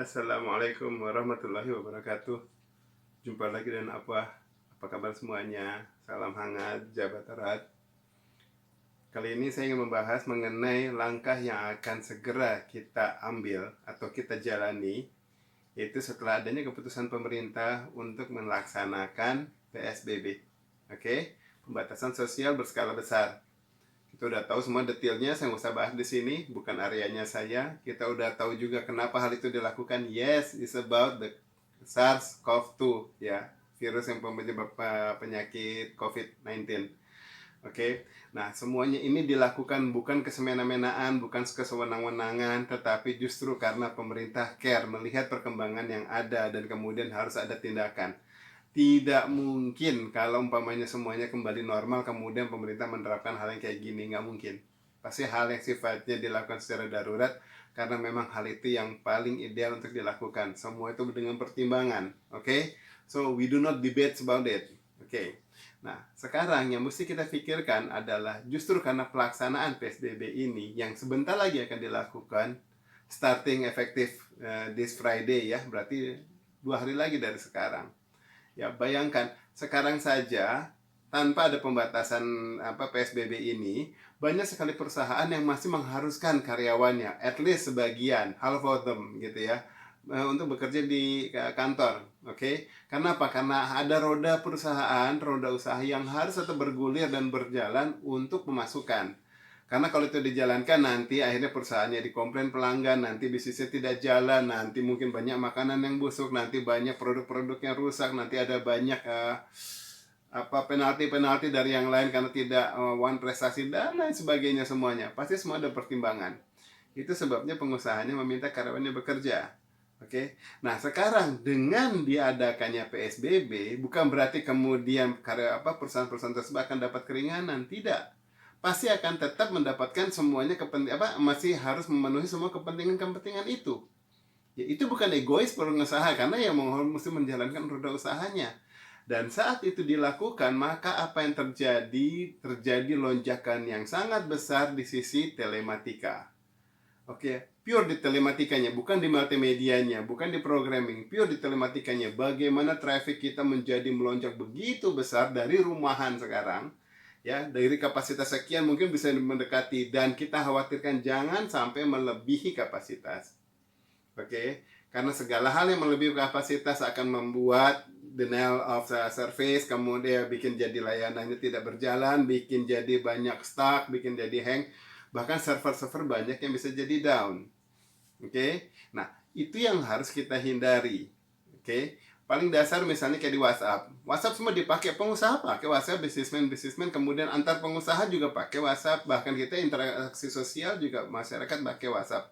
Assalamualaikum warahmatullahi wabarakatuh. Jumpa lagi dan apa kabar semuanya? Salam hangat, jabat erat. Kali ini saya ingin membahas mengenai langkah yang akan segera kita ambil atau kita jalani, yaitu setelah adanya keputusan pemerintah untuk melaksanakan PSBB. Oke? Pembatasan sosial berskala besar. Kita udah tahu semua detailnya, saya nggak usah bahas di sini, bukan areanya saya. Kita udah tahu juga kenapa hal itu dilakukan. Yes, it's about the SARS-CoV-2, ya, virus yang penyebab penyakit COVID-19. Oke, nah semuanya ini dilakukan bukan kesemena-menaan, bukan kesewenang-wenangan, tetapi justru karena pemerintah care melihat perkembangan yang ada dan kemudian harus ada tindakan. Tidak mungkin kalau umpamanya semuanya kembali normal kemudian pemerintah menerapkan hal yang kayak gini, nggak mungkin. Pasti hal yang sifatnya dilakukan secara darurat karena memang hal itu yang paling ideal untuk dilakukan. Semua itu dengan pertimbangan, oke? So we do not debate about it, oke? Nah, sekarang yang mesti kita pikirkan adalah justru karena pelaksanaan PSBB ini yang sebentar lagi akan dilakukan, starting efektif this Friday ya, berarti 2 hari lagi dari sekarang. Ya, bayangkan sekarang saja tanpa ada pembatasan PSBB ini, banyak sekali perusahaan yang masih mengharuskan karyawannya, at least sebagian, half of them gitu ya, untuk bekerja di kantor. Oke? Karena apa? Karena ada roda perusahaan, roda usaha yang harus tetap bergulir dan berjalan untuk pemasukan. Karena kalau itu dijalankan nanti akhirnya perusahaannya dikomplain pelanggan, nanti bisnisnya tidak jalan, nanti mungkin banyak makanan yang busuk, nanti banyak produk-produk yang rusak, nanti ada banyak penalti-penalti dari yang lain karena tidak one prestasi dan lain sebagainya semuanya. Pasti semua ada pertimbangan. Itu sebabnya pengusahanya meminta karyawannya bekerja. Oke. Nah, sekarang dengan diadakannya PSBB bukan berarti kemudian perusahaan-perusahaan tersebut akan dapat keringanan, tidak. Pasti akan tetap mendapatkan semuanya masih harus memenuhi semua kepentingan-kepentingan itu. Ya, itu bukan egois pengusaha karena yang mesti menjalankan roda usahanya. Dan saat itu dilakukan, maka apa yang terjadi? Terjadi lonjakan yang sangat besar di sisi telematika. Oke, pure di telematikanya, bukan di multimedianya, bukan di programming, pure di telematikanya. Bagaimana traffic kita menjadi melonjak begitu besar dari rumahan sekarang, ya, dari kapasitas sekian mungkin bisa mendekati, dan kita khawatirkan jangan sampai melebihi kapasitas. Oke, karena segala hal yang melebihi kapasitas akan membuat denial of service, kemudian bikin jadi layanannya tidak berjalan, bikin jadi banyak stuck, bikin jadi hang, bahkan server-server banyak yang bisa jadi down. Oke, nah itu yang harus kita hindari. Oke, paling dasar misalnya kayak di WhatsApp semua dipakai, pengusaha pakai WhatsApp, bisnismen, kemudian antar pengusaha juga pakai WhatsApp, bahkan kita interaksi sosial juga masyarakat pakai WhatsApp.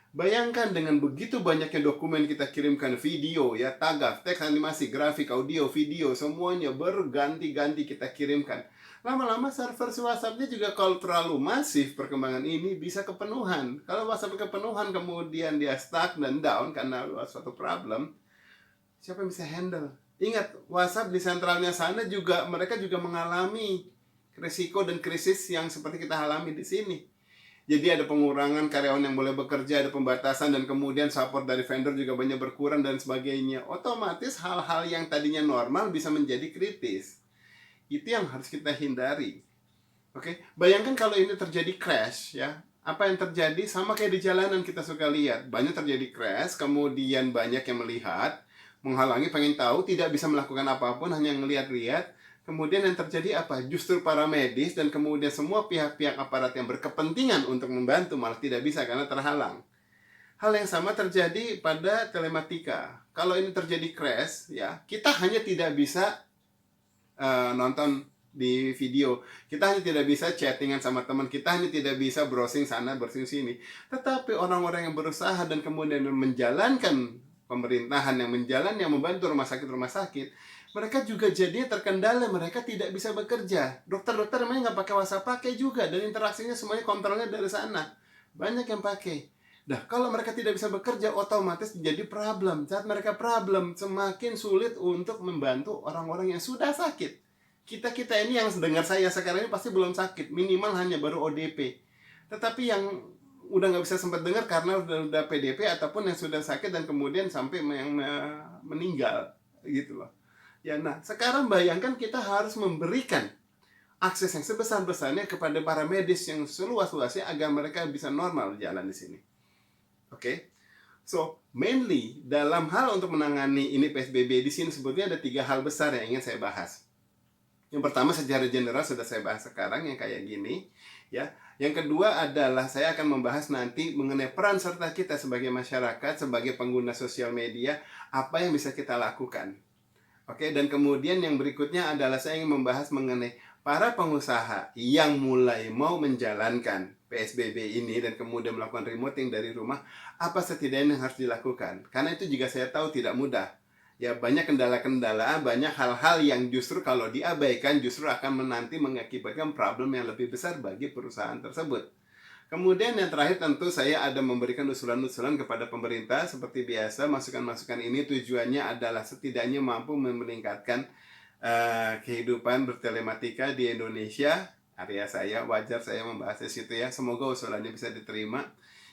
Bayangkan dengan begitu banyaknya dokumen kita kirimkan, video ya, tagaf, teks, animasi, grafik, audio, video, semuanya berganti-ganti kita kirimkan. Lama-lama server si WhatsApp-nya juga kalau terlalu masif perkembangan ini bisa kepenuhan. Kalau WhatsApp kepenuhan kemudian dia stuck dan down karena suatu problem, siapa yang bisa handle? Ingat, WhatsApp di sentralnya sana juga mereka juga mengalami risiko dan krisis yang seperti kita alami di sini. Jadi ada pengurangan karyawan yang boleh bekerja, ada pembatasan, dan kemudian support dari vendor juga banyak berkurang dan sebagainya. Otomatis hal-hal yang tadinya normal bisa menjadi kritis. Itu yang harus kita hindari. Oke, bayangkan kalau ini terjadi crash ya. Apa yang terjadi sama kayak di jalanan kita suka lihat. Banyak terjadi crash, kemudian banyak yang melihat, menghalangi, pengen tahu, tidak bisa melakukan apapun, hanya ngelihat-lihat. Kemudian yang terjadi apa? Justru para medis dan kemudian semua pihak-pihak aparat yang berkepentingan untuk membantu malah tidak bisa karena terhalang. Hal yang sama terjadi pada telematika. Kalau ini terjadi crash, ya, kita hanya tidak bisa nonton di video, kita hanya tidak bisa chattingan sama teman, kita hanya tidak bisa browsing sana, browsing sini. Tetapi orang-orang yang berusaha dan kemudian menjalankan pemerintahan, yang membantu rumah sakit, mereka juga jadinya terkendala, mereka tidak bisa bekerja. Dokter-dokter memang nggak pakai WhatsApp, pakai juga, dan interaksinya semuanya kontrolnya dari sana. Banyak yang pakai. Nah, kalau mereka tidak bisa bekerja, otomatis jadi problem. Saat mereka problem, semakin sulit untuk membantu orang-orang yang sudah sakit. Kita ini yang dengar saya sekarang ini pasti belum sakit, minimal hanya baru ODP. Tetapi yang udah nggak bisa sempat dengar karena udah PDP ataupun yang sudah sakit dan kemudian sampai yang meninggal gitu loh. Ya, nah sekarang bayangkan kita harus memberikan akses yang sebesar-besarnya kepada para medis yang seluas-luasnya agar mereka bisa normal jalan di sini. Oke. So, mainly dalam hal untuk menangani ini PSBB di sini sebetulnya ada 3 hal besar yang ingin saya bahas. Yang pertama secara general sudah saya bahas sekarang yang kayak gini, ya. Yang kedua adalah saya akan membahas nanti mengenai peran serta kita sebagai masyarakat, sebagai pengguna sosial media, apa yang bisa kita lakukan. Oke, dan kemudian yang berikutnya adalah saya ingin membahas mengenai para pengusaha yang mulai mau menjalankan PSBB ini dan kemudian melakukan remoting dari rumah, apa setidaknya yang harus dilakukan. Karena itu juga saya tahu tidak mudah. Ya, banyak kendala-kendala, banyak hal-hal yang justru kalau diabaikan justru akan menanti mengakibatkan problem yang lebih besar bagi perusahaan tersebut. Kemudian yang terakhir tentu saya ada memberikan usulan-usulan kepada pemerintah. Seperti biasa, masukan-masukan ini tujuannya adalah setidaknya mampu meningkatkan kehidupan bertelematika di Indonesia. Area saya, wajar saya membahas di situ ya. Semoga usulannya bisa diterima.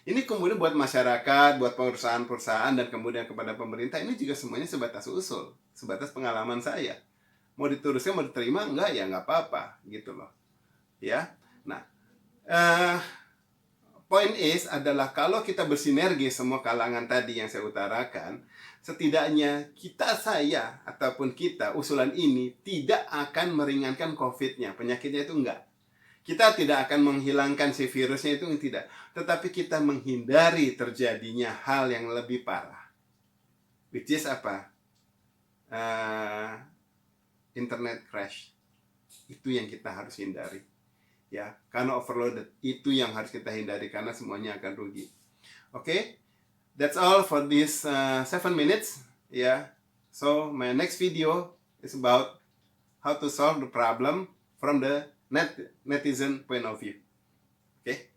Ini kemudian buat masyarakat, buat perusahaan-perusahaan, dan kemudian kepada pemerintah, ini juga semuanya sebatas usul, sebatas pengalaman saya. Mau diteruskan, mau diterima, enggak ya nggak apa-apa, gitu loh. Ya, nah, point is adalah kalau kita bersinergi semua kalangan tadi yang saya utarakan, setidaknya saya ataupun kita usulan ini tidak akan meringankan COVID-nya, penyakitnya itu enggak. Kita tidak akan menghilangkan si virusnya itu tidak, tetapi kita menghindari terjadinya hal yang lebih parah. Which is apa? Internet crash. Itu yang kita harus hindari. Ya, karena overloaded itu yang harus kita hindari karena semuanya akan rugi. Oke, that's all for this 7 minutes. Ya, so my next video is about how to solve the problem from the netizen point of view. Okay.